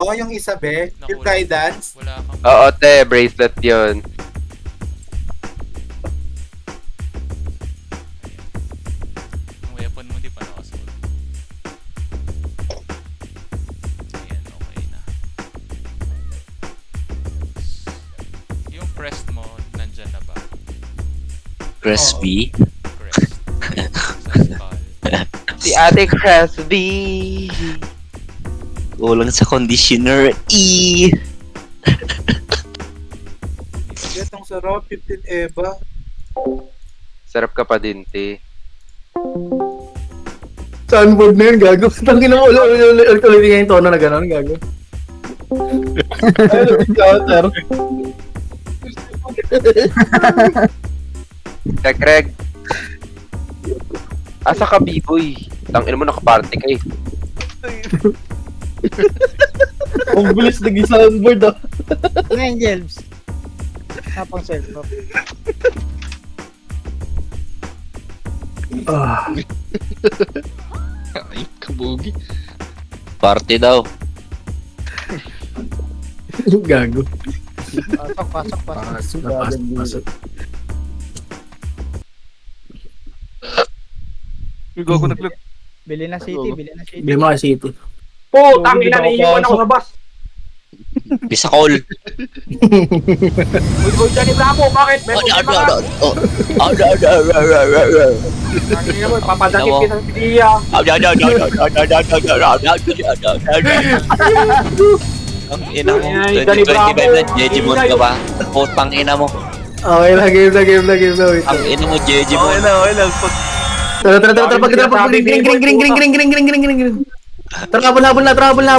Oo, yung isa, be. Yung Nakulong. guidance. Wala kang... Oo, te, bracelet yun. Yung weapon mo di pa nakasuot. Ayan, okay na. Yung crest mo, nandyan na ba? Press B. Crest. Sa skull. Si Ate Cresby. Kulang sa conditioner. E. Itong sarap, 15 Eva. Sarap ka pa din, te. Sunboard na yun, gago. Tangin mo, ulit yung tono na gano'n, gago. Ayun, counter. Greg. Asa ka, B-boy? Tangin mo, nakaparty ka eh. Ang bilis naging soundboard, ah. Ngayon, Jelms. Tapang cellphone. Ay, kabugi. Party daw. Gago. Pasok. Pasok. Gago naglag. Bili na city. Bili mo kasi ito. Putang ina, naiiwan ako sa bus. Bisa call. Uy, Johnny Bravo, bakit? May problema ka? Tangina mo, papadakit kita sa pidiya. Ang ina mo. Ay, Johnny 2025 Bravo. na Jejimon ka ba? Putang ina mo. Okay na, game na. Wait. Ang ina mo Jejimon. Tara, pag green. Tara, habol na.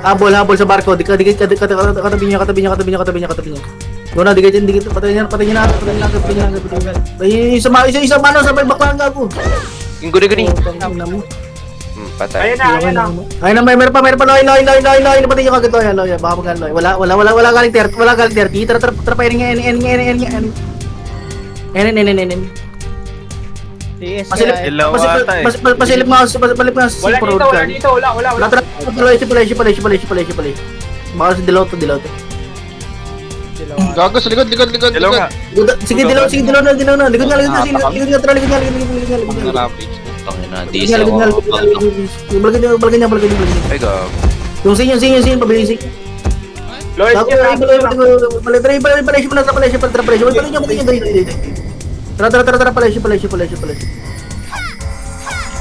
Habol sa barko. Katabi niya. Doon na, dikit. Patay niya na. Isa mano sa baklang gago. Yung guni-guni. Ayan Patay. na. Ayun na, meron pa, loy, patay niya kagad loy, baka magal loy. Wala galing 30, Tara, pa en. Pasilip nga sa pro Wala dito. Wala pala. Baka sa dilaw to. Gago sa likod. Hello nga. Sige, dilaw na. Likod nga. Rampage. Putang ina. Di siya ako. Balgan niya. Ay, gag. Yung sin, pabilisin. Lloyd, Tara, palesyo.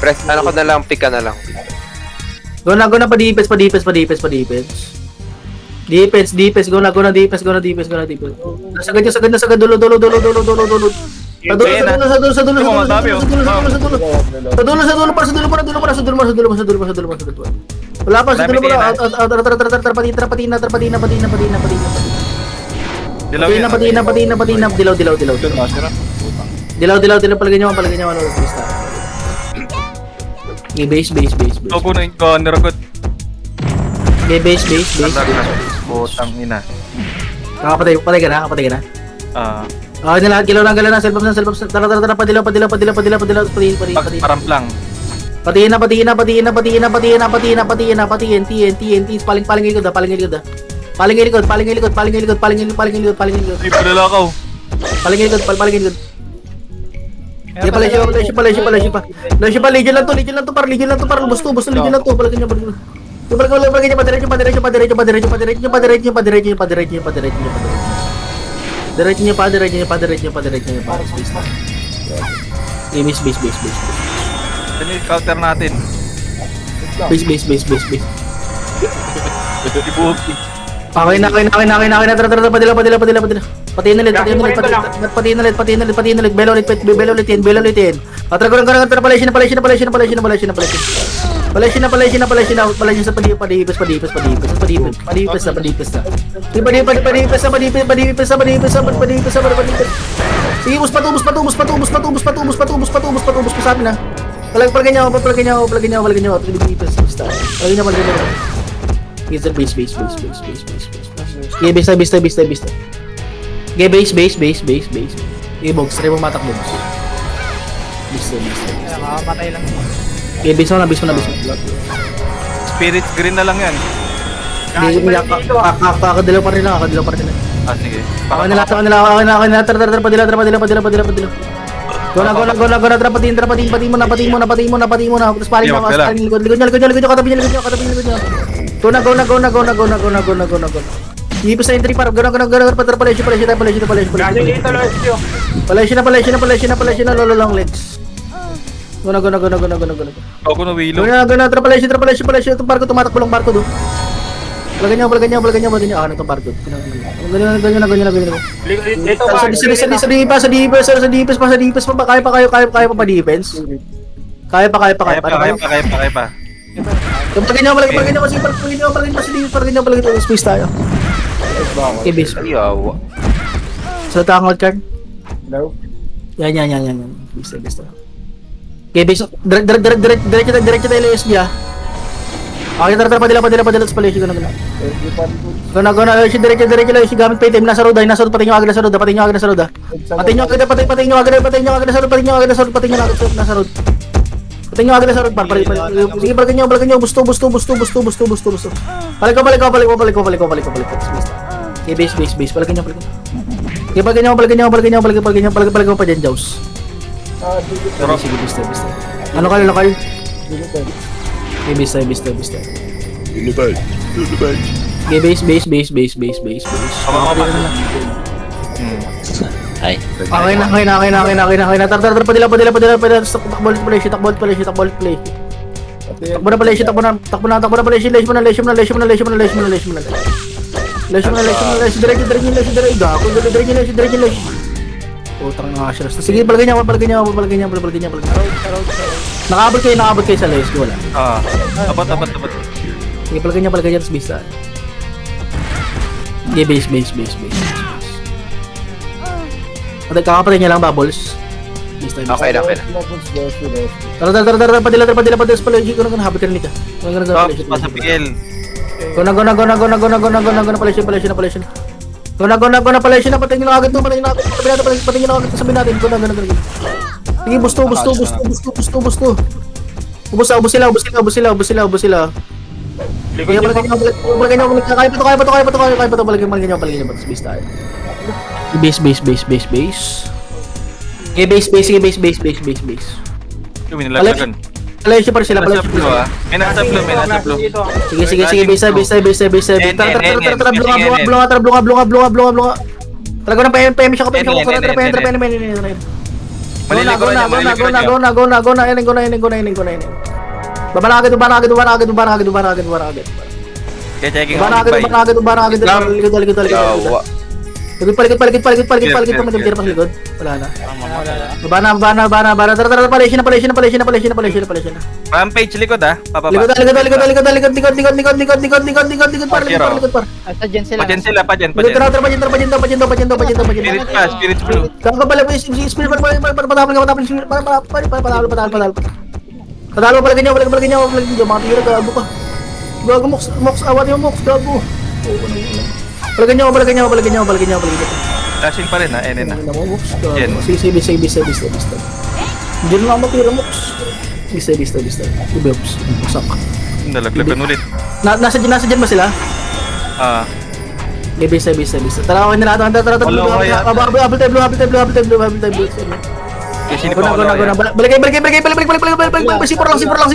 Press, ano ko na lang, pick ka na lang. Go na pa defense. Defense, go na defense. Sagad dulo. Sa dulo. Wala pa sa dulo mo na. Patina. Dilaw, palagay niyo. Okay, base. Gago na yung gunner agad. Okay, base. Putang ina. Nakapatay ka na. Okay na lahat, galaw na, self-ups na. Tara, padilaw. Paramp lang. Patiin, TNT, paling likod. Paling likod. Ay, palalakaw. Paling likod. Di pala siya pa. Legion lang to, para bus to, legion lang to, palagay niya. Diretso. Base. Ito yung counter natin. Base. Ibuki. Okay na. Tara, padila. Patiin na ulit. Belo ulit yan. Tara, palesyo na. Palesyo na sa padipis na. Sige, bus patubos sabi na. Palagay niya ako. Basta. Palagay niya. Base. Okay, base. Okay, base. Okay, box. Try mo matak box. Base. Makapatay lang. Okay, base mo na. Spirit green na lang yan. Hindi, kakadilaw pa rin lang, kakadilaw pa rin lang. Ah, sige. Ako nila, tara, padila. Go na, patiin mo na. Tapos paling Yeah, na, wag ka lang. paling likod nyo, katabi nyo. Go na. Ipis na entry para, go na, palesyo. Ganyan dito, Lord. Yo. Palesyo na, lolo lang legs. Go na. Ako na Willow. Go na, palesyo, itong barko, tumatakbo lang barko do. Balagan nyo, ah, itong barko. Ganyan na. Dito ba? Sa defense pa, kaya pa pa defense. Kaya pa. Kaya pa. Kapag ganyan, space tayo. Okay, base. Ayaw. Sa tangot card. Yan. Base. Okay, base. Diretso tayo LSB ah. Okay, tara, padila sa palesyo. Go na, diretso, gamit pa item, nasa road, pati nyo agad nasa road. Pati nyo agad nasa road. Sige, balikan nyo, busto. Balik ko. Okay, base, balikan nyo. Okay, balikan nyo pa dyan, Jaws. Sige, base. Ano kayo? Okay, base. Okay, base. Ay. Okay na. Tara, padila. Takbo play. Takbo na palesyo, takbo na palesyo, lesyo mo na. Diretso. Utang na siya. Sige, palagay niya. Nakaabot kayo sa lesyo, wala. Apat. Sige, palagay niya, tapos bisa. Okay, base. At kakapatay niya lang, Bubbles. Okay na. Tara, padila sa palesyo. Go na, habit ka rin ka. Pasa PL. Go na, palesyo. Go na, palesyo na, patayin nyo na agad to, patayin nyo na agad to, sabihin natin. Go na. Sige, busto. Ubus sila. Kaya palagay nyo, kaya pa to, palagay nyo, tapos base tayo. Base. Okay, base. Yung nilaglagan. Palesyo pa rin sila. May nasa blue. Sige, base. Blunga. Talaga nang PM siya ko. Go na. Babana agad. Kaya checking Yawa. Paligid pa likod. Wala na. Bana. Tara, palesyo na. Rampage likod ah. Pababa. Likod. Par. Asa dyan sila. Pa dyan. Tara, Spirit pa, Spirit blue. Kaka pala yung spirit patalo pala ganyan, mga tira gago ka. Gago mox, awat yung mox, gago. Pala ganyan. Dashing pa rin ah, NN na. Yan. Sige. Diyan lang matira mox. Bisa. Ibebs, sak. Nalaglagan ulit. Nasa dyan ba sila? Bisa. Tara, okay na natin. Tara. Habol tayo. Kasi Go na. Balik. Sipor lang. Sipor.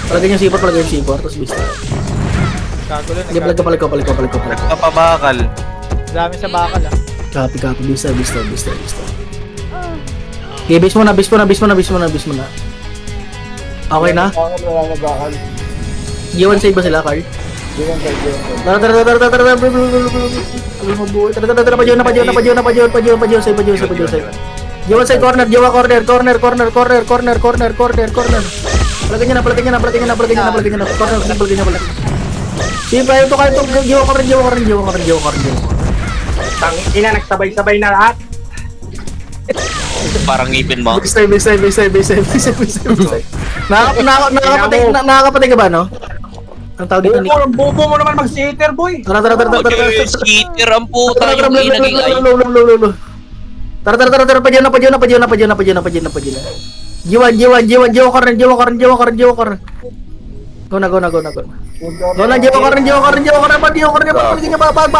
Palagay niyo, sipor. Tapos bisa. Hindi, balik ko. Nagpapabakal. Dami sa bakal ah. Copy. Bisa. Okay, base mo na. Okay na? G1 save ba sila, Carl? Tara, save. G1 save, corner. Palagay niya na. Corner. Sige, kaya to. G1 corner. Tangina, nagsabay-sabay na lahat. Parang ngipin mo. Base. Nakakapatay ka ba, no? Ang tawag dito, Nick. Bobo mo naman mag-sitter, boy. Tara. Cheater ang puta Tara, yung inagilay. Tara, pajiyan na. Jiwan, karan. Go na. Go na, jiwan karan, paligin niya, bawat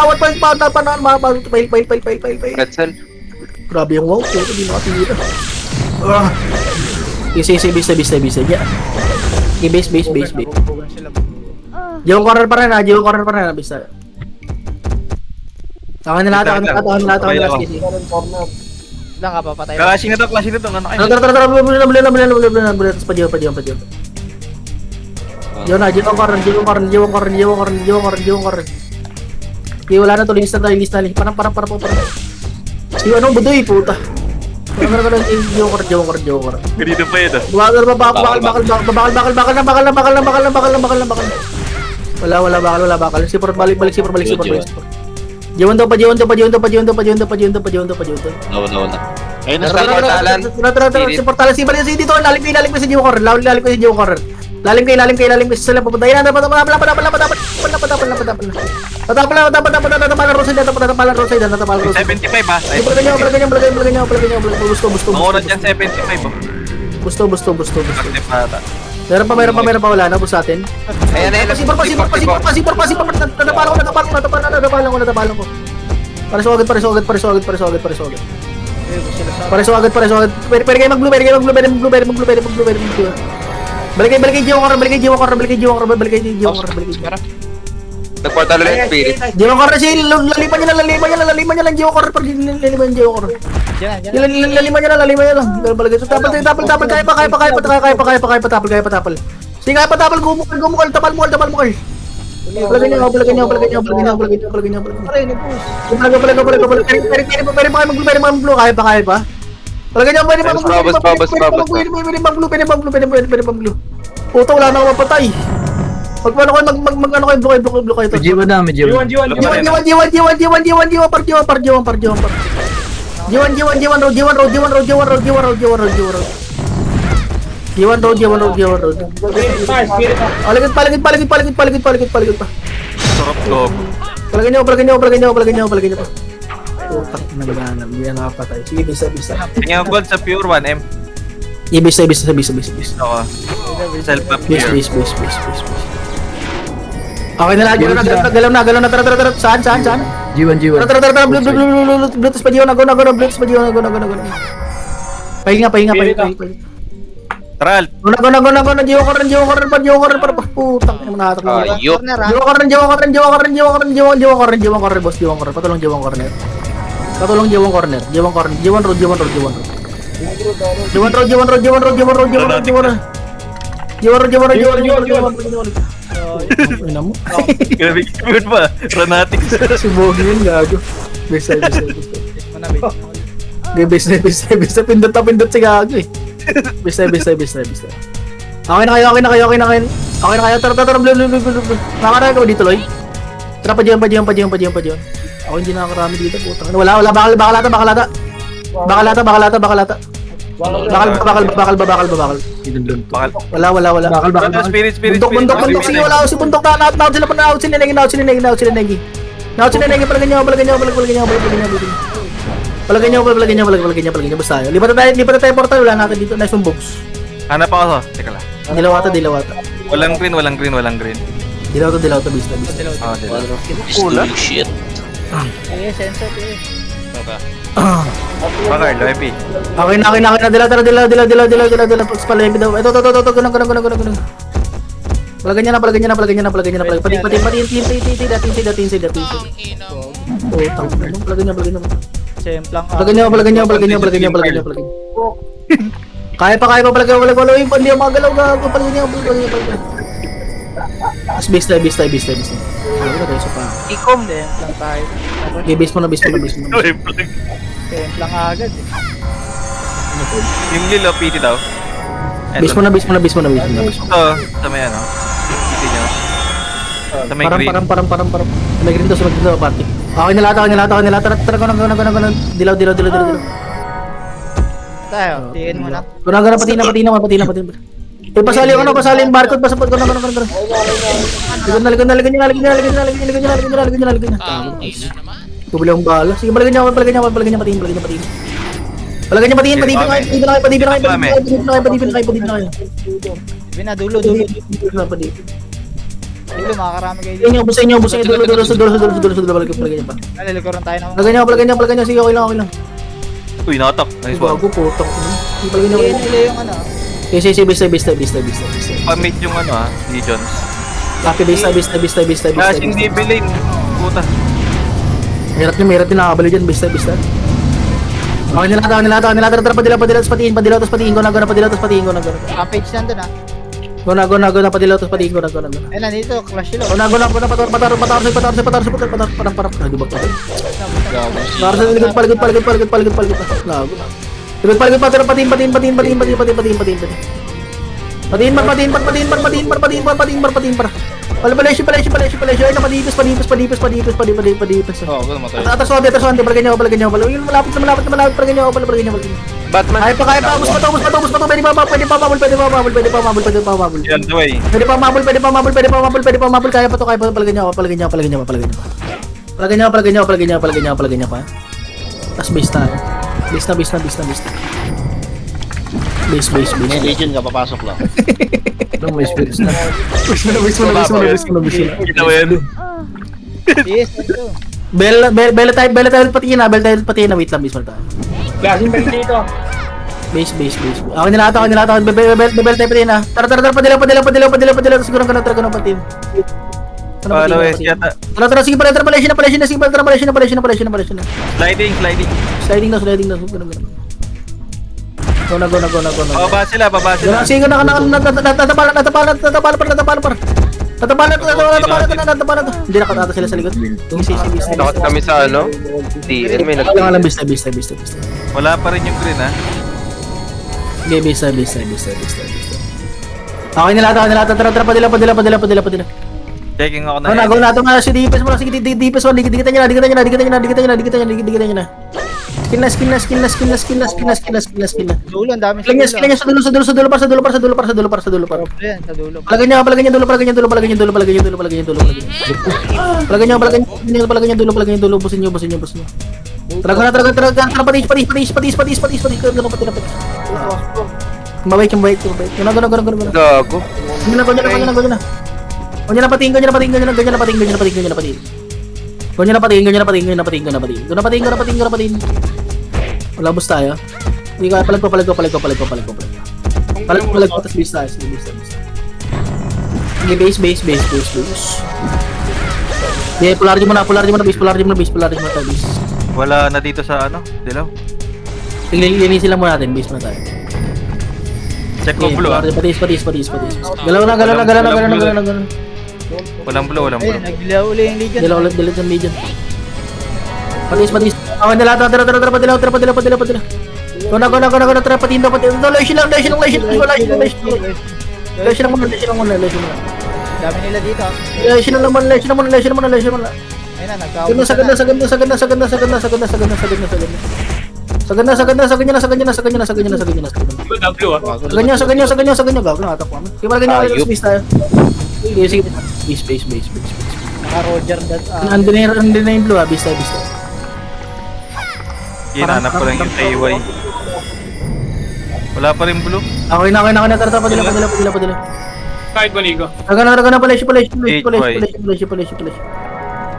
pail. Pretzel. Grabe yung wow, so hindi makatira. Base. Base. Jiwan corner pa rin, bisa. Takan na lahat. Sige. Lang ka, papatay. Clashing na to. Ano kayo? Tara, bulan. Pajiwan. Jiwan corner. Okay, wala na to, lista. Parang. Si ano, budoy, puta. Parang Jiwan corner. Ganito pa yun. Bakal na. Wala bakal. Sipor balik. Jiwan daw pa. Wala. Ayun na, Portalan. Tara, si Portalan, si balik dito, lalim ko si Jiwan corner. Lalim kay sila papunta. Yan na, patapal Rosay. 75 ba? Ay, Balagay niyo. Gusto. maunod dyan 75 oh. Gusto. Active ata. Meron pa wala na bus natin. Ayan. Pasipor. Natapalan ko. Para sugad. Pwede kayo mag-blue. Balik Jiwan corner. Nagportal ulit spirit. Jiwan corner si laliman niya lang Jiwan corner pag laliman Jiwan corner. Diyan. Laliman niya lang. Balagay tapal kaya pa tapal. Sige kaya pa tapal gumukal tapal mo kay. Balagay niyo. Pwede mag-blue kaya pa. Balagay niyo pwede mag-blue. Puto wala na ako mapatay. Pag ano kayo blue kayo to. Jiwan dami, Jiwan. Jiwan road. Paligid pa. Sarap to. Palagay niyo pa. Putak na ganap, hindi na nakapatay. Sige, bisa. Tingnan mo sa pure 1M. Bisa. Oo. Self up Bis. here. Okay na lang, galaw na, tara. Saan? Jiwan. Tara, Bluetooth pa Jiwan, nago. Pahinga. Tral. Nago, Jiwan corner, para putang ina mga hatak na. Ayop. Jiwan corner, boss, patulong Jiwan corner. Jiwan road. Ina mo. Grabe good pa. Ronatic. Si Bogi yun, gago. Bisa. Bisa. Pindot si gago eh. Bisa. Okay na kayo. Tara. Blue. Nakakaraga ko dito, Loy. Tara, pajiyan. Ako hindi nakakarami dito, putang. Wala, bakalata. Bakal. Bakal. Wala. Bakal. Spirit. Bundok. Sige, wala ako si Bundok. Naut sila pa, naut si Nenegi. Naut si Nenegi. Palagay niyo. Basta tayo. Lipat na tayo portal. Wala natin dito. Nice yung box. Hanap ako to. Teka lang. Dilawata. Walang green. Dilawata. Bisa. Oh, diba? Holy shit. Sensor. Bakar, Loepi. Okay na. Dila. Palengke daw. Ito. Ganun. Palagay niya na. Pati. Tin. Putang. Palagay niya. Semplang. Palagay niya. Kaya pa palagay. Wala. Hindi ako magalaw. Palagay niya. Base tayo. Ano na tayo sa pa? Ikom din lang tayo. Okay, base mo na. Semplang agad eh. Yung Lilo, PT daw. Base mo na. Ito, sa may ano. PT nyo. Sa may green. Parang. May green daw sa party. Okay na lahat. Tara, ganun. Dilaw. Tayo, tingin mo na. Pati na. pasali yung barcode, pasapot ko na. Likod na. Ang ina naman. Bubuli akong bala. Sige, palagyan niya, patingin. Palagyan niya, patingin kayo. Bina, dulo. Dulo, makakarami kayo dito. Busa inyo, dulo, sa dulo, palagyan niya pa. Nalilikuran tayo naman. Palagyan niya, sige, okay lang. Uy, natak. Nice one. Bago, putok. Palagyan niya, Nila yung ano. Sige, bista. Pa-mid yung Legions. Copy, bista. Kasi hindi bilin. Puta. Hirap din nakakabali dyan, bista. Okay, nilata. Tara, padilaw, tapos patiin ko na. Page nandun ah. Go na, padilaw, tapos patiin ko na. Ayun, nandito, clash sila. Go na, patar. Di ba pa? Para sa likod, paligod. Lago na. Likod, paligod, patiin. Patiin. Palesyo. Ay, napadipis. Oo, gano'n matay. Atas wabi, palagyan niyo. Yung malapit, palagyan niyo. Batman. Kaya pa, ubus pa to. Pwede pa mabul. Yan, the way. Pwede pa mabul. Kaya pa to, palagyan niyo. Palagyan niyo pa. Tas base tayo. Base na. Base. May Legion ka, papasok lang. Base na. Base mo na. Ginawa yan. Yes, ito. Bella tayo patingin na. Wait lang, base mo na tayo. Gasin ba dito? Base. Ako nilata. Bebel tayo patingin na. Tara, padilaw. Siguro ka na patingin. Paano yata? Tara, sige pala, palesyo na. Sliding. Sliding na. Go na. Pababa sila. Sige na. Natapalan. Hindi nakatata sila sa likod. Sige. Nakot kami sa TN, may Lang bista. Wala pa rin yung green Okay, bista. Okay, nilata. Tara, padila. Checking ako na Go na. Ito nga si Dipes mo. Sige, Dipes mo. Dikitan niya na. Skin na. Dulo, ang dami Palagyan niya sa dulo para. Yan, sa dulo. Palagyan niya dulo. Palagyan niya dulo. Busin niyo. Tara, patis. Mabait. Guna. Gago. Ganyan na pating. Malabos tayo. Hindi ka, palag ko. Tapos base tayo. Sige, base. Hindi, polarity mo na, base. Wala na dito sa dilaw. Linisin lang muna natin, base na tayo. Check ko blue Patis. Galaw na. Walang blue. Ayun, nagdilaw uli yung Legion. Delete ng Legion. Patis. Awan nila, tara, padilaw. Go na, tara, patin. Lesion lang. Lesion muna. Dami nila dito. Lesion muna. Ayun na, nagkawin. Saganda. Gago na atak mo. Sige, palagyan niyo Ayup. base tayo. Sige. Base. Naka-Roger that. Andun na yung blue, base tayo. Ginanap ko lang yung TY. Wala pa rin blue. Okay na. Tara, padila. Kahit baligo. Agana, palesyo.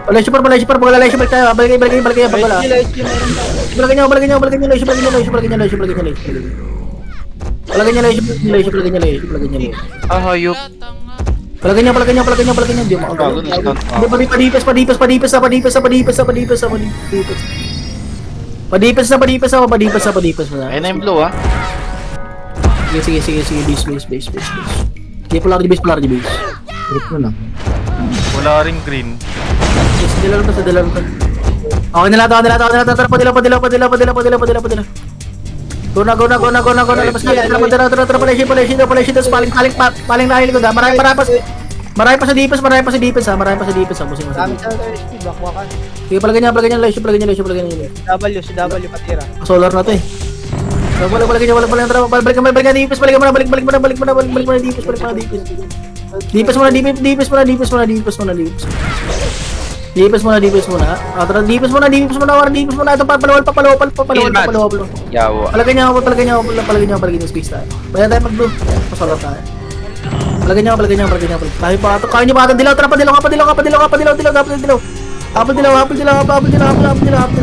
Palesyo par, paglalesyo tayo. Balagay, pagkala. Balagay niyo. Hayop. Palagay niyo. Hindi mo Gago, discount mo. Padipes. Ayun na yung blue Sige, base. Sige, polarity base. Group na lang. Wala rin green. Yes, dilaw pa. Okay, nilata. Tara, padila. Go na. Labas na. Tara, palesyo. Tapos paling dahil ko. Marami pa sa defense. Busin mo. Dami sa HP, bakwakan. Sige, palagyan niya. Lesion. Si W patira. Solar na to eh. Balik niya, balik ka dipis, balik mo na dipis. Dipis muna. Tara, dipis muna. Ito papalawal. Yawa. Palagay niya ako, space tayo. Kaya tayo mag-blue. Pasolot tayo. Palagay niya ako. Tayo pa ito. Kaya niyo pa ito. Dilaw. Tara, padilaw. Hapon dilaw.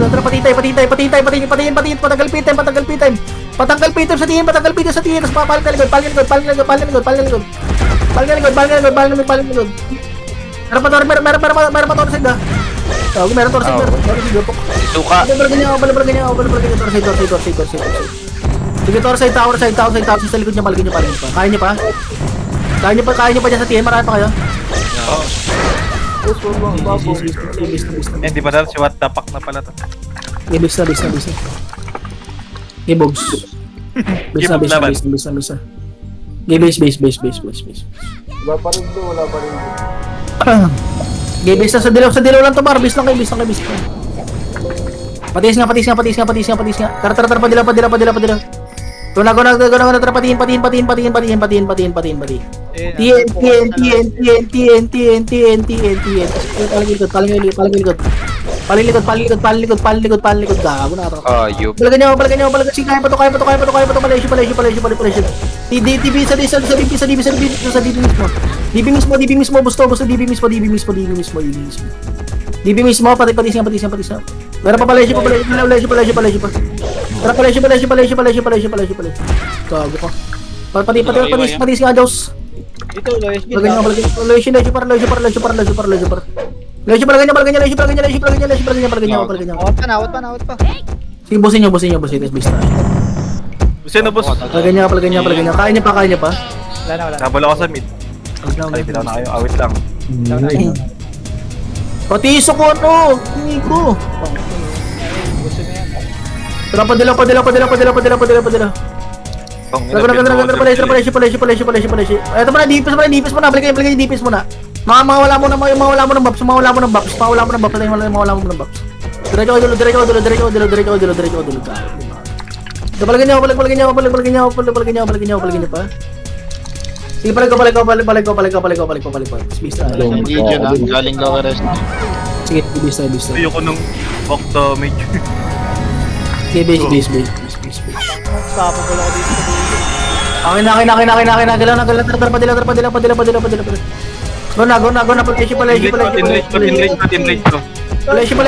Tara, patitay. Patanggal pitay sa tingin. Tapos papalit na likod. Palit na likod. Meron pa torsid ah. Meron torsid. Suka. Balagyan niya ako. Torsid. Sige, torsid, tower side. Sa likod niya, paligid niya pa. Kaya niya pa dyan sa tingin. Marami pa kayo. Hindi pa dahil si What the fuck na pala to. Base na. Bogs. Base na. Base. Wala pa rin doon. Base na sa dilaw lang to, bar. Base lang. Patis nga. Tara, padilaw. Guna, tara, patiin. Palikod. Gago na ito. Ayup. Balagan niyo. Sige, kaya pa to. Malaysia. DB sa DB mismo. Busto. DB mismo. Patis nga. Meron pa Malaysia. Tara, Malaysia. Gago ka. Patis nga, Diyos. Dito, OSB. Malaysia. Palagay niya. Awat pa. Sige, busin niyo. Base na. Sino boss? Palagay niya. Kaya niya pa. Wala na. Sabol ako sa mid. Ay, bitaw na kayo. Awit lang. Patiso ko ano. Hindi ko. Gusto mo yan. Tara, padila. Malaysia. Ito muna, dipis muna. Balik yung dipis muna. Mawala mo ng buffs. Diretso ko dulo. Balikin niyo pa. Sige, balik ko. Space tayo. Legion ah, galing daw rest. Sige, base. Ayoko nung Octo Mage. Sige, base. Papapala ko dito sa dulo. Okay na.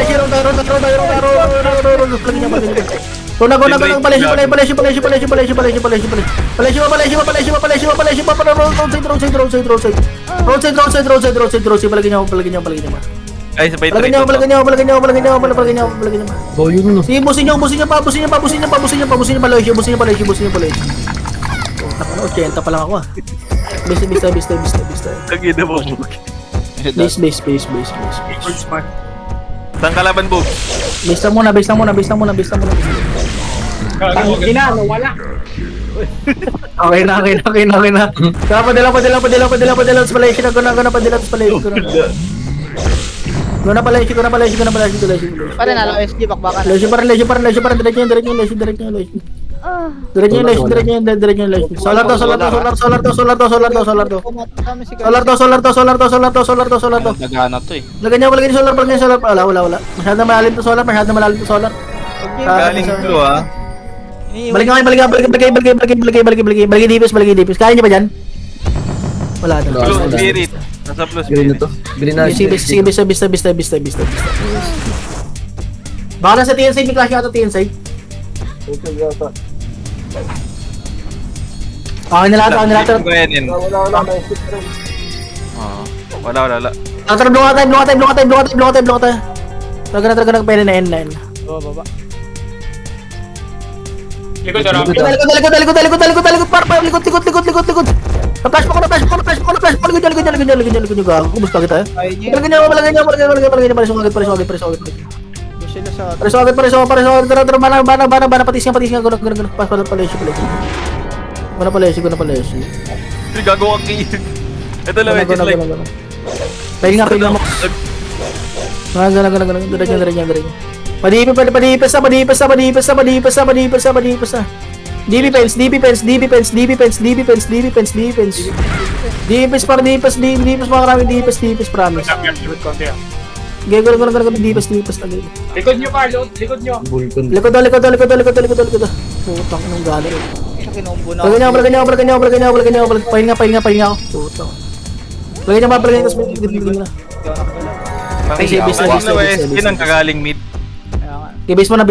Tara, padila. Gona, Malaysia. Ay, sabay Palagay niyo. Sige, busin niyo pa. Malaysia. Nakano, 80 pa lang ako ah. Base. Kagina mo. Base. Saan kalaban, Bob? Base lang muna. Ina, nawala. Okay na. Kaya padala sa Malaysia. Guna padala sa Malaysia. Guna Malaysia. Pare na lang OSB, bakbakan. Malaysia. Diretso yung Solar to. Nagana to eh. Lagyan niyo solar. Wala. Masyado malalim to solar. Galing blue ah. Balik dipis. Kaya niyo pa dyan? Wala na. Blue spirit. Nasa blue spirit. Sige, bista. Baka nasa TN side, may clash yata TN side. Okay na lahat. Wala. Tara, blue tayo. Taga na, pwede na N9. Oo, baba. Likod, Rob. Likod. Flash mo ko. Likod nyo. Gago, kubos ka kita eh. Kaya niya. Palagyan niyo. Pares agad. Gusto nila sa... Pares agad. Tara, bana, patis nga. Guna, Malaysia. Gago ang key. Ito lang, just like. Pwede nga mo. Diretso. Padipis na. DB fence, DB fence, DB fence, DB fence, DB fence, DB fence, DB fence. DB fence para DB fence, DB fence, maraming DB fence, DB fence, promise. Likod konti ah. Gagawin ko lang DB fence, DB fence lagi. Likod nyo, Carlo. Likod nyo. Vulcan. Likod daw. Putang inong gala. Siya kinombo na. Palagyan niyo. Pahinga ako. Putang. Palagyan niyo, tapos may gigil na. Ay, si base na, base na, base na, base Yun ang na. kagaling mid. Kaya nga. Okay, base mo na.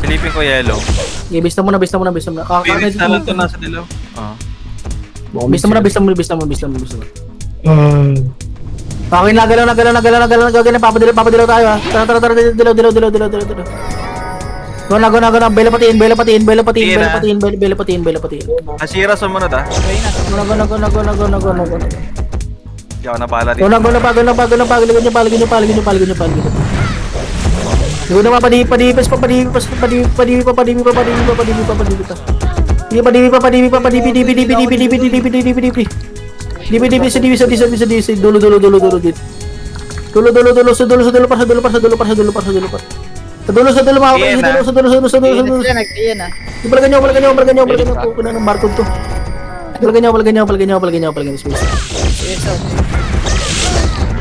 Silipin ko yellow. Okay, base na muna. Pinis na lang to nasa dilaw. Base na muna. Okay, nagalaw, papadilaw tayo ha. Tara, dilaw. Go na, bela patiin. Hashira, sumunod ah. Go na. Hindi ako napala Go dito. na, paligid niyo. Go na, padipis pa. DP. Dulo. Sa dulo, mga kapatid. Sa dulo. Yan ah. Balagan niyo. Pupunan ng barcode to. Balagan niyo. Space. Yes, oh.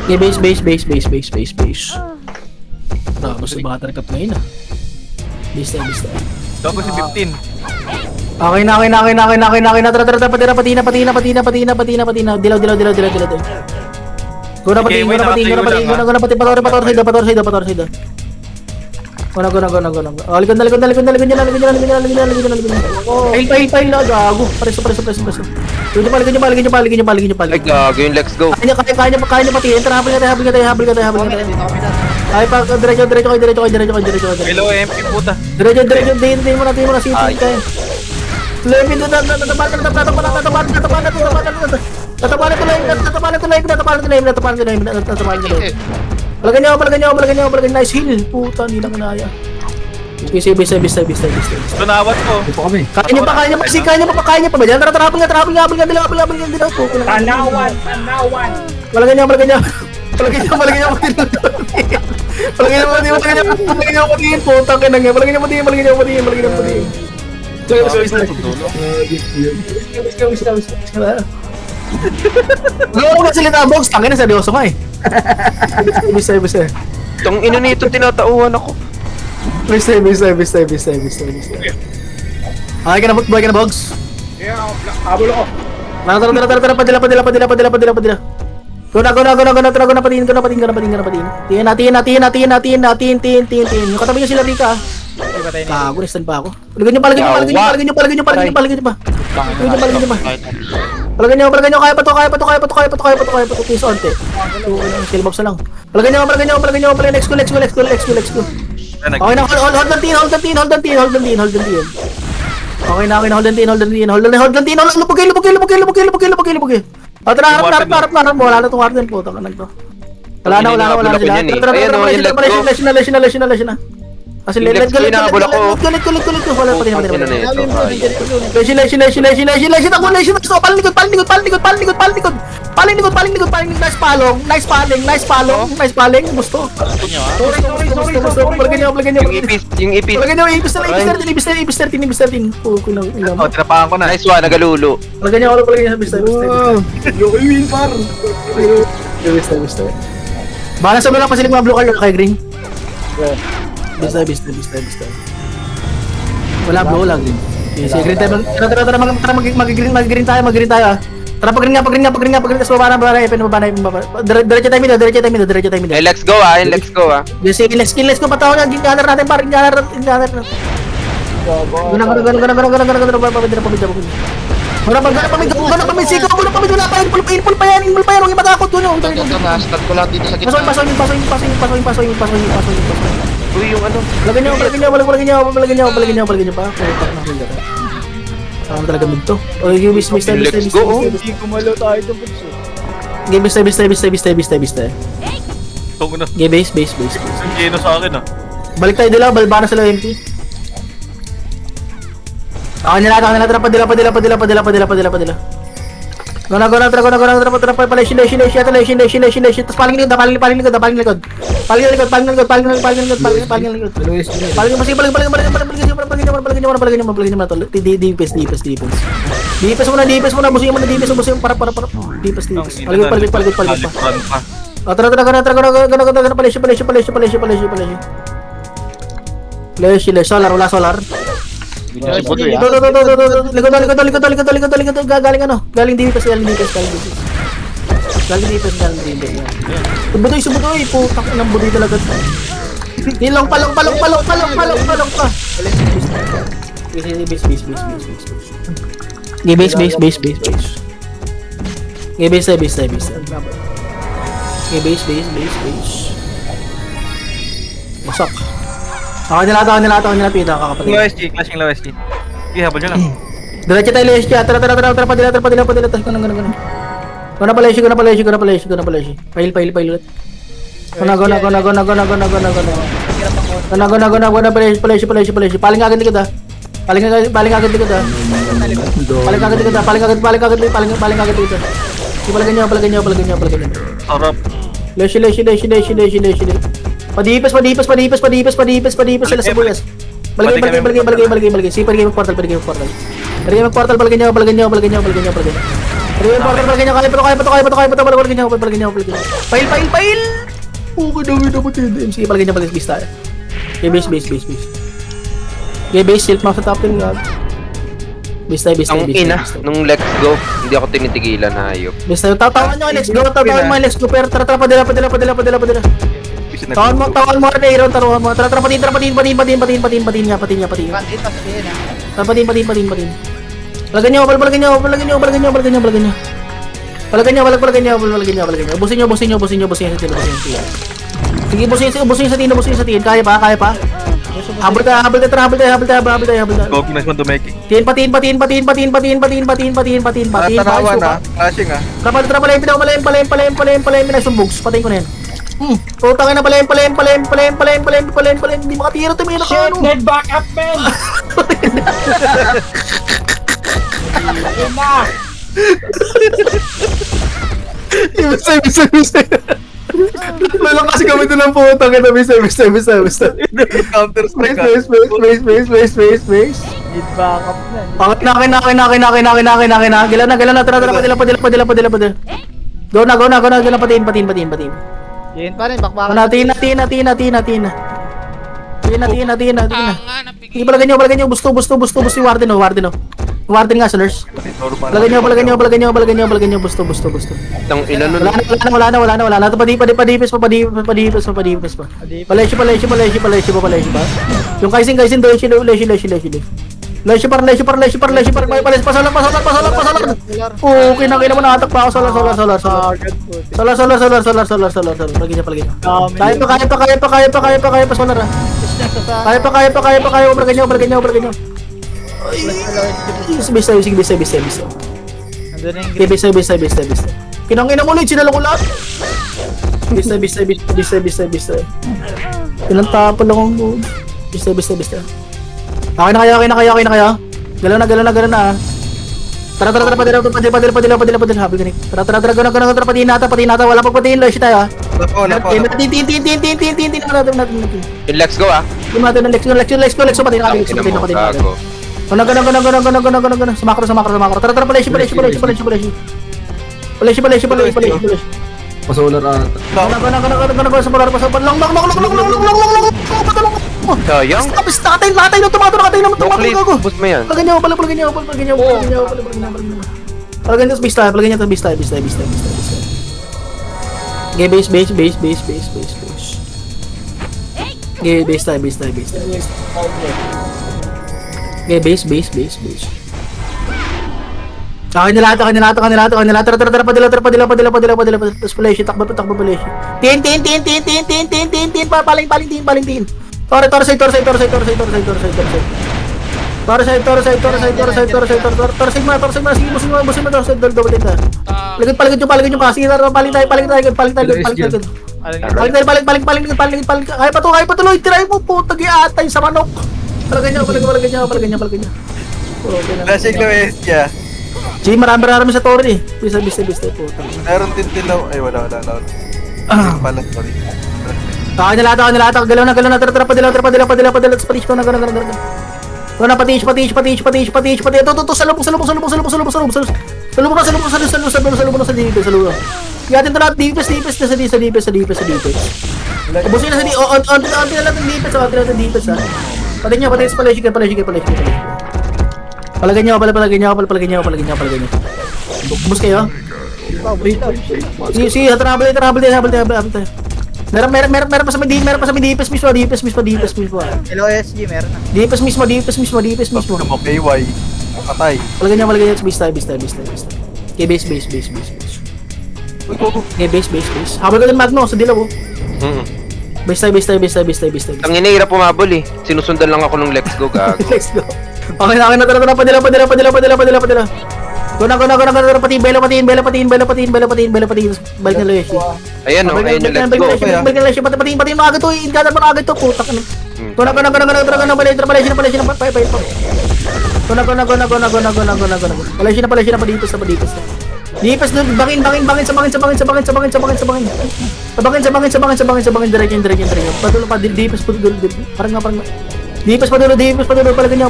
Okay, base. Tapos si Buttercup ngayon ah. Base na. Gago si 15. Okay na. Tara, patina. Dilaw. Go na patin. Pator side. Go na. Likod na. Pail na. Gago. Preso. Paligid niyo. Ay, gago yung let's go. Kaya niya patiin. Tara, habol ka. Ay, pa, diretso kayo. Hello, MP puta. Diretso, din mo na sipin kayo. Lepin doon, natapalan to. Palagyan niyo. Nice heal. Puta, hindi lang inaya. Bisa. Tunawat ko. Kaya niyo pa ba dyan? Tara, habol ka, dilaw. Tanawan. Palagyan niyo. Palagyan niyo. Puta, kinang yan. Palagyan niyo. Gawin ko magsalita box, tangin na seryoso nga eh. Bisa. Itong ino nito, tinatauhan ako. Bisa. Okay ka na box? Habol ako. Tara, padila. Go na, patingin. Tiin. Yung katabi niyo sila Rika. Kago, nistan pa ako. Palagyan niyo pa. Palagyan niyo, kaya pa to. Piso onte. Skill box na lang. Palagyan niyo. Let's go. Okay na, hold the teen. Okay na, hold the teen. Lupugay. Tara, harap. Wala na itong harden po. Wala na sila. Tara, na. Kasi galit ko. Wala pa din. Nice paling. Gusto. Yung ipis. Ibis 13. Oh, tinapakan ko na. Nice one, nagalulu. Palagyan niyo par. Bala sa mga kasi mga blue card kay green. Bista. Wala blue lang green. Sige, green tayo. Tara mag-green tayo ah. Tara pag-green nga. Tapos baba na. Diretso tayo mid. Ay, let's go ah. Sige, let's go. Pataw na. Ginganar natin par. Ginganar. Guna. Wala pa may sigaw. Wala pa. Impul pa yan. Huwag yung matakot doon. Start ko lahat dito sa gitna. Pasoy. Uy, yung ano. Palagyan niyo pa. Saan talaga mid to? Oh, yung miss. Let's go. Hindi kumalo tayo doon po. Game bista. Tungo na. Game base. Ang geno sa akin ah. Balik tayo dila, balba na sila empty. Ako nila, padila. Gona, paleshin, tapos paling likod, paling likod. Dipes muna, busin para. Dipes. Paligod pa. Oh, tara, paleshin. Solar, wala solar. Likod, galing dipes. Subutoy, putak ng budoy talaga. Nilang palong pa. Base. Masak. Ako nila pita kakapatid. Low SG, clashing low SG. Sige, habol nyo lang. Diretso tayo LSG. Tara, padila. Ganun. Gona pala issue. Pail ulit. Gona. Paling agad likod ah. Paling agad likod ah. Palagan nyo. Sarap. Leshi. Padipes sila sa bulas. Balagay. Si pergi mag-portal. Pergi mag-portal, balagay nyo. Kaya pa. Pail. Ganda mo TDM. Sige, balagay nyo. Base tayo. Okay, base. Okay, base, silk map sa top 10 nga. Base tayo. Ang ina, nung let's go, hindi ako tinitigilan, hayop. Base tayo. Tatawan nyo, let's go. Pero tara, padala. Tawan mo na Aaron, taruhan mo. Tara, patin nga. Patin Patin. Palagyan nyo. Busin nyo sa tino. Sige, busin sa tino. Kaya pa. Habol tayo. Gogi na siya dumeki. Patin. Tarawan na, clashing ah. Palayan, minasumbugs. Patayin ko na yan. Utangin na palayan. Hindi makatira to, may Shit, nakano. need backup, man! Yun na! Bisa. Walang kasi kami ito ng putang ito. Bisa. Counter strike ah. Space. Need backup na. Pangat na. Gila na. Tara. Padila. Go na. Gila, patin. Yun pa rin, bakbakan. Tina. Tanga, napigil. Sige, palagyan nyo. Busto yung Warden, Warden nga sa nurse. Palagyan nyo. Busto. Itong ilan nun. Wala na. Padipis pa. Palesyo pa. Yung kaisin doon, Lesyo par. Pasalar. Okay na mo natak pa ako. Solar. Palagyan nyo. Kaya pa solar ah. Kaya. Palagyan nyo. Bisa. Nandun na yung Okay, bisa. Kinangina mo ulit, sinalo ko lahat. Bisa. Pinantapon lang akong mood. Bisa. Okay na kaya. Galaw na ah. Tara, padila. Habol ganik. Tara, patiin nata. Wala pang patiin, Leshy tayo ah. Lapo. Tin. Yung let's go ah. Yung natin ng Lex ko, patiin na. Gago. Gana. Sumakro. Tara, palesyo. Pasolar ata. Gana, sa polar. Sayang. Nakatay na tumato. No clip. Boost mo yan. Palagyan nyo. Palagyan nyo, base tayo. Okay, base. Okay, base tayo. Okay, base. Akin na lahat. Tara, padila. Tapos palesyo, takbo palesyo. Tin. Paling tin. Tore side. Sige, busin mo daw sa double tin. Paligid nyo kasi. Paling tayo. Paling. Kaya pa tuloy. Tirahin mo po. Tagi-atay sa manok. Palagyan nyo. Clashing low SG ah. Sige, marami sa torre eh. Bisa po. Meron din tilaw. Ay, wala. Pala, sorry. Kaya nilata. Galaw na. Tara, padila. Spanish ko na. Kung na, patish. Ito, salubong sa dipes. Yatin to lahat, dipes. Ubusin na sa dipes. Onti na lang ng dipes, ha. Patay niya, palagi. Palagay niyo. Bus kayo. Si, travel tayo. Meron pa sa may dipes mismo. LOSG, meron na. Dipes mismo. Pagka mo, KY. Patay. Palagay niyo. Base tayo. Okay, base. Okay, base. Habol ka din Magno, sa dilaw. Base tayo. Ang inahirap pumabol eh. Sinusundan lang ako nung Let's Go, gago. Let's go. Okay na, tara, padila. Go na, patiin, bela patiin. Balik na Loyeshi. Ayan o, ayun yung Let's Go. Balik na Loyeshi, patiin mo agad to, ingatan mo agad to, putak na. Go na, Palesya na, Palesya na, padipes na. Dipes nun, bangin, sa bangin, diretso. Patuloy pa, dipes, parang nga. Dipes pa dulo, palagay niyo.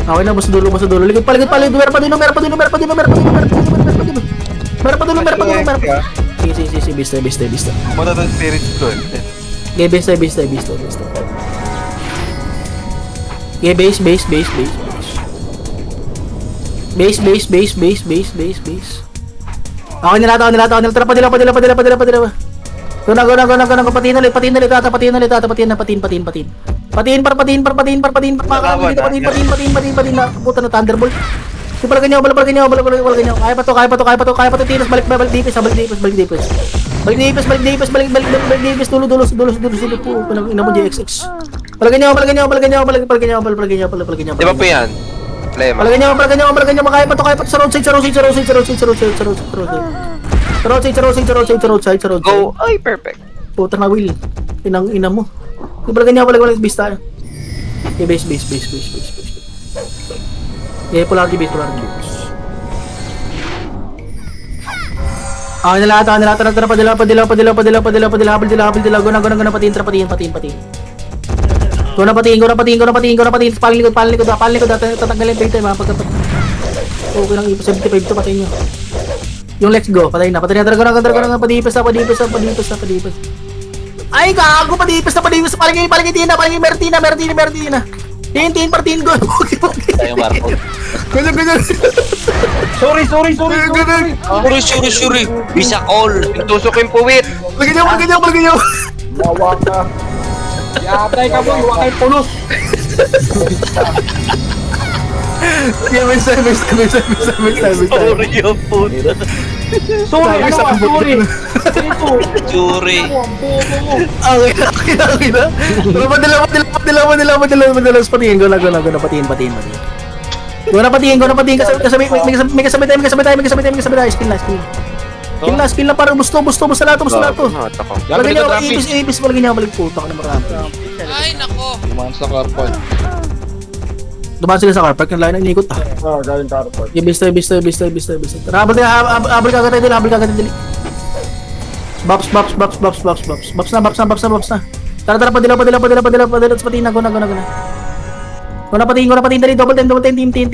Okay na, basta dulo. Likod, meron pa dulo. Si, bista. Muna ng spirit ko eh. Okay, bista. Okay, base. Okay, nilata. Tara, padila. Go na, patiin ulit, patiin. Patiin par, patiin na, puta na, Thunderbolt. Di pala ganyan. Kaya pa to, tinas, balik dipes, dulo, po, ina mo, JXX. Pala ganyan. Di ba po yan? Lema. Pala ganyan, kaya pa to, sa roadside. Go. Ay, perfect. Puta na, Will. Ina mo. Di pala ganyan, base tayo. Okay, base. Okay, polarity base. Nilata. Tara, padila. Habol, go na, patiin. Go na, patiin. Paling likod. Tatanggalin yung time, ha. Okay lang, 75 to, patayin nyo. Yung Let's Go, patay na. Tara, padipes na. Ay, gago, padipes na. Paling Mertina. Tin, partin, go. Tayo, Marco. Ganyan. Sorry. Suri. Bisa all. Tusok yung puwit. Palagyan nyo. Nawa ka. Yatay ka mo, huwag kayo pulos. Yeah, may time. Sorry yung puta. Sorry. Suri. Okay na. Padila. Patiin. Go na, patiin. Go na, patiin. May kasabay tayo. Skill na, parang busto sa lahat to. Palagay niyo, ibis, palagay niyo, balik puta ka na marami. Ay, nako. Dumaan sila sa car park, yung line na inikot ah. Galing carport. Bista. Tara, habol ka agad dili. Bops na. Tara, padila, sa patiin na, go na. Go na, patiin, dali, double time, team.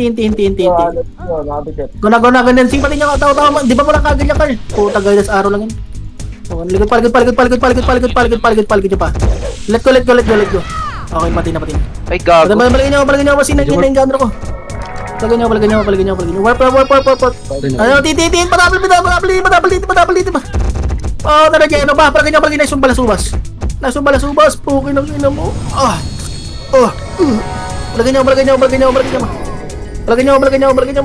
Go na, ganyan, sing patiin niya, tao, di ba mo lang kagad niya, Carl? Puta, guys, araw lang yun. Likod pa. Let go. Okay, patiin na. Ay, gago. Balagay niyo, masin na yung gandro ko. Balagay niyo. Warp. Ano, titiin, patapal dito ba? Oh, talaga, ano ba? Balagay niyo, subas. Pukin ng ina mo. Balagay niyo.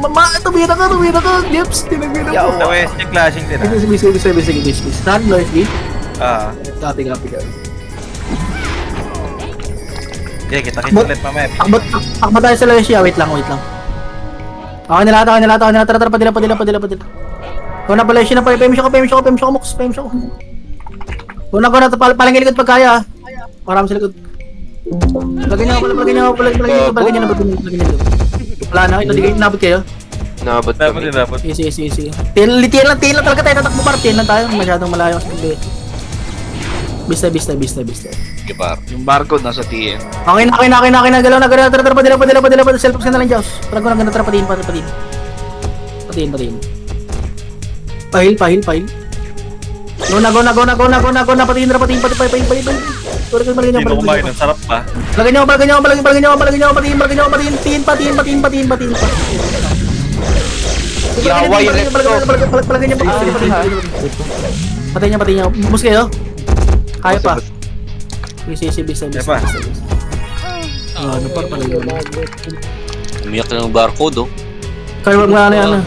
Mama, tumira ka. Dips, tinagmira mo. Sa West yung clashing din ah. Bis. Saan, Lois, Copy. Okay, kita ulit mamaya. Takbo tayo sa Lois, wait lang. Okay, nilata. Tara, padila. Kung na pala siya na PM siya ko, Mox. Kung na, palangin likod pag kaya. Marami sa likod. Palagay niyo. Wala na, ito, di kayo nabot kayo. Nabot Dapat kami. din, dapat. Easy. Tail lang talaga tayo tatakbo par. Tail lang tayo. Masyadong malayo. Hindi. Bista. Sige par. Yung barcode nasa TN. Okay na. Galaw na. Tara, padila. Self-box ka na lang, Jaws. Tara, patiin. Patiin. Pahil. Go na. Patiin. Sorry, Hindi mo kumain, ang sarap pa. Palagay niyo, patiin. Yawa yung let's go. Palagay niyo, patiin niyo. Bus kayo. Kaya pa. Easy, bisa. Kaya pa. Ano pa pala yun? Umiyak na ng barcode oh. Kaya wag nga ano.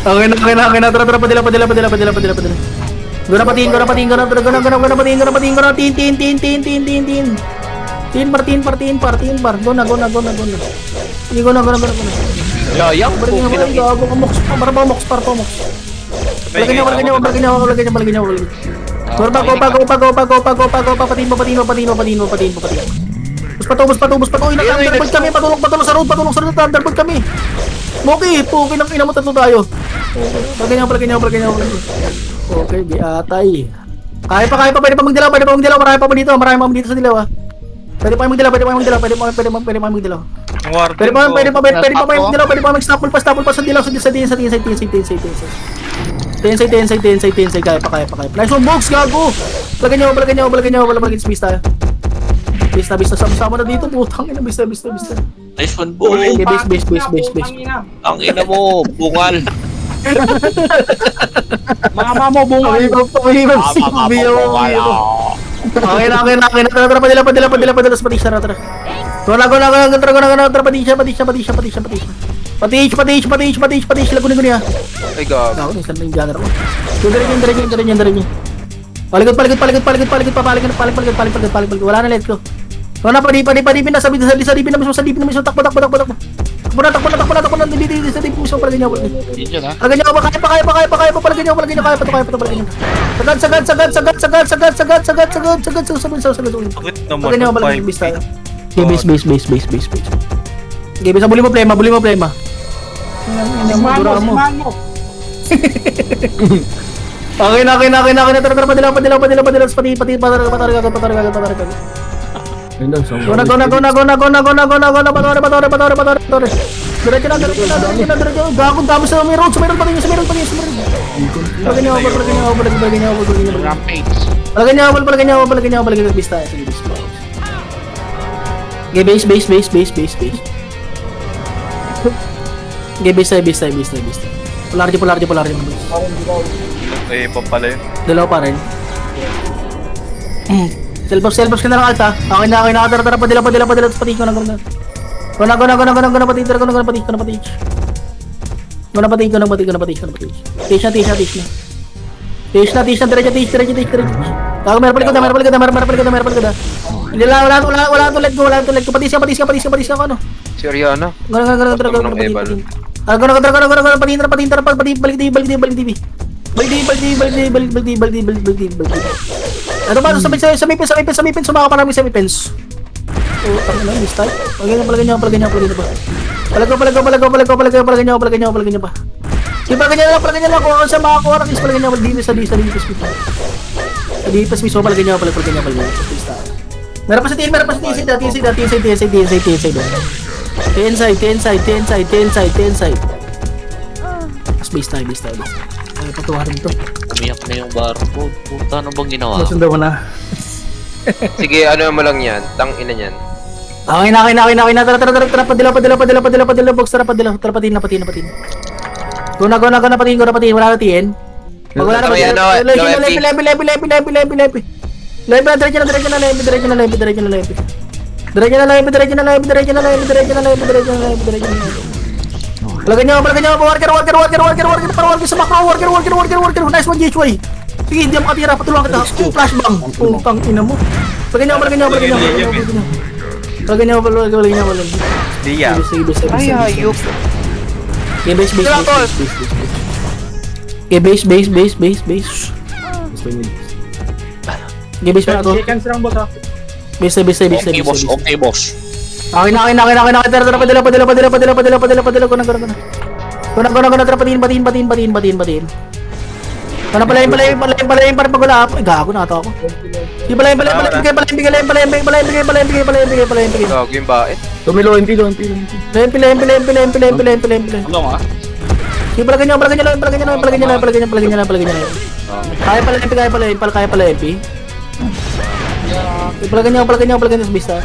Okay na. Tara, padila. Guna patiin. Tin par. Guna. Layang. Gago ka mox. Mox. Palagay niyo. Korba, patiin mo. Bus pato. Thunderbolt kami, patulong sa road, Thunderbolt kami. Moki, pukin ang ina mo, tatlo tayo. Palagay niyo. Okay, di atay. Kaya pa, pwede pa magdilaw, marami pa dito sa dilaw ah. Pwede pa magdilaw. Ang warden Pwede pa ko. magdilaw, pwede pa mag-stopple pa sa dilaw, sa TNSide. Kaya pa. Nice one, box, gago. Palagay niyo, space tayo. Bista, sama na dito, putang ina, bista. Nice one po. Okay, base. Ang ina mo, bungal. Mama mo, bungal. Okay na. Tara, padila, sa patisya na, tara. Guna, patisya. Patisya, lagunin ko niya. Ay, gago. Ako, instant na yung gunner ko. Diretso. Paligod. Wala na, let's go. Wala na, padi, nasa dipin na mismo, takbo. Takbo na, dito, sa dipin mismo, palagay niya. Yun yun ha. Palagay niya, kaya pa, palagay niya. Sagad. Bakit naman? Palagay niya, palagay niya, bista. Okay, base. Okay, basta buli mo plema. Dura mo. Okay na. Tara, padila. Pati. Guna. Diretso na. Gago, dami sa may road. Sumeron pa rin. Palagay niya. Rampage. Palagay niya. Bista. Sige, bista. Okay, base. Okay, base. Polarity. Eh, pampala yun. Dalawa pa rin. Self-box ka na lang, Alta. Okay na. Tara, padila. Pati ko na. Guna, pati. Tish na. Diretso. Kago, meron palikod na. Hindi lang, wala to let go. Patis ka, ano? Si Ariana. Guna, balik TV. Ano ba, sa may pins, sumaka pa namin sa may pins. Oh, tama na, miss type. Palagay niyo pa. Palagay niyo pa. Di palagay niyo lang, kung ako sa makakuha na, palagay niyo, dito sa dipis mismo. Sa dipis mismo, palagay niyo. Meron pa sa TNSide. Mas base tayo. Ay, patuwa rin to. Umiyak na yung barcode. Puta, ano bang ginawa? Sundan mo na. Sige, ano mo lang yan. Tang ina niyan. Okay na. Tara, padila, box, tara, patiin. Guna, patiin. Wala na TN. Pag wala na, lepi. Diretso na, lepi. Palagay niyo, worker sa macro, worker. Nice one, GHY. Sige, hindi ako makatira, patulungan kita. Flashbang. Putang ina mo. Palagay niyo. Diya. Sige, Ay, hayop. Okay, base. Okay, base. Okay, base mo na to. Seconds lang, boss, ha? Base. Okay, boss. Akin. Tara, padala. Kuna, tara, batiin. Kuna, palayin, para pag wala. Ay, gago na ata ako. Di palayin, bigay. Gago yung bait. Tumilo, MP. Layin. Ano nga? Sige, palagyan nyo lang. Kaya pala MP. Palagyan nyo sa bista.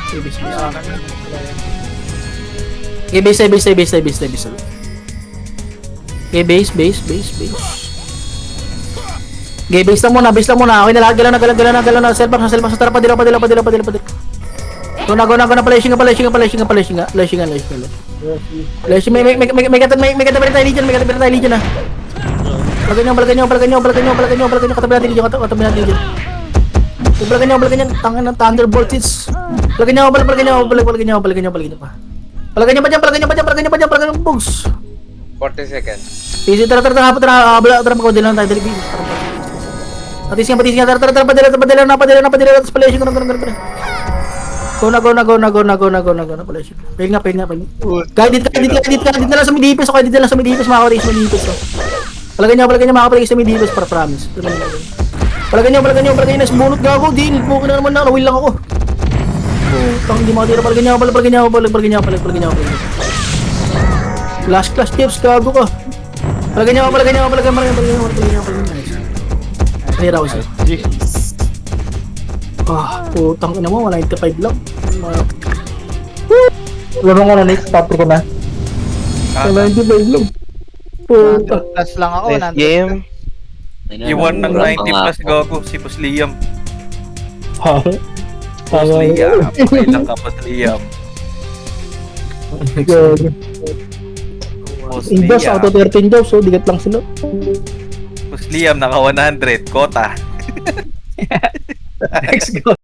Okay, base. Okay, base. Okay, base lang muna. Okay, galaw na. Selpak sa tara, padila. Go na, palashing. May katabi tayo Legion na. Palagyan nyo. Katabi natin Legion. Palagyan nyo. Tangan ng Thunderbolt hits. Palagyan nyo pa. Palagyan nyo, bugs. 40 seconds. Easy, tara, magkawin lang tayo. Patis nga, tara, padala na, tapos palashing ko. Go na, palashing. Pail nga. Kahit dito na lang sa midipis, mga kawaris, Palagyan nyo, mga sa midipis, para promise. Palagyan nyo, bunot gago, deal. Bukin na naman na, nawil lang ako. Tang hindi makatira, palagyan nyo. Clash tips, gago ka. Palagyan nyo. Nira ako siya. Putang ina mo, 195 lang. Laro nga na, Nick. Stop ko na. 195 lang. Puta. Plus lang ako, Next nandun. game. Iwan Iwan ng 90 plus gago. Si Boss Liam. Ha? Boss Liam. Ilang ka Boss Liam. Boss Indas, Liam. auto 13 daw, so digat lang sila. Boss Liam naka 100. Kota. Let's go.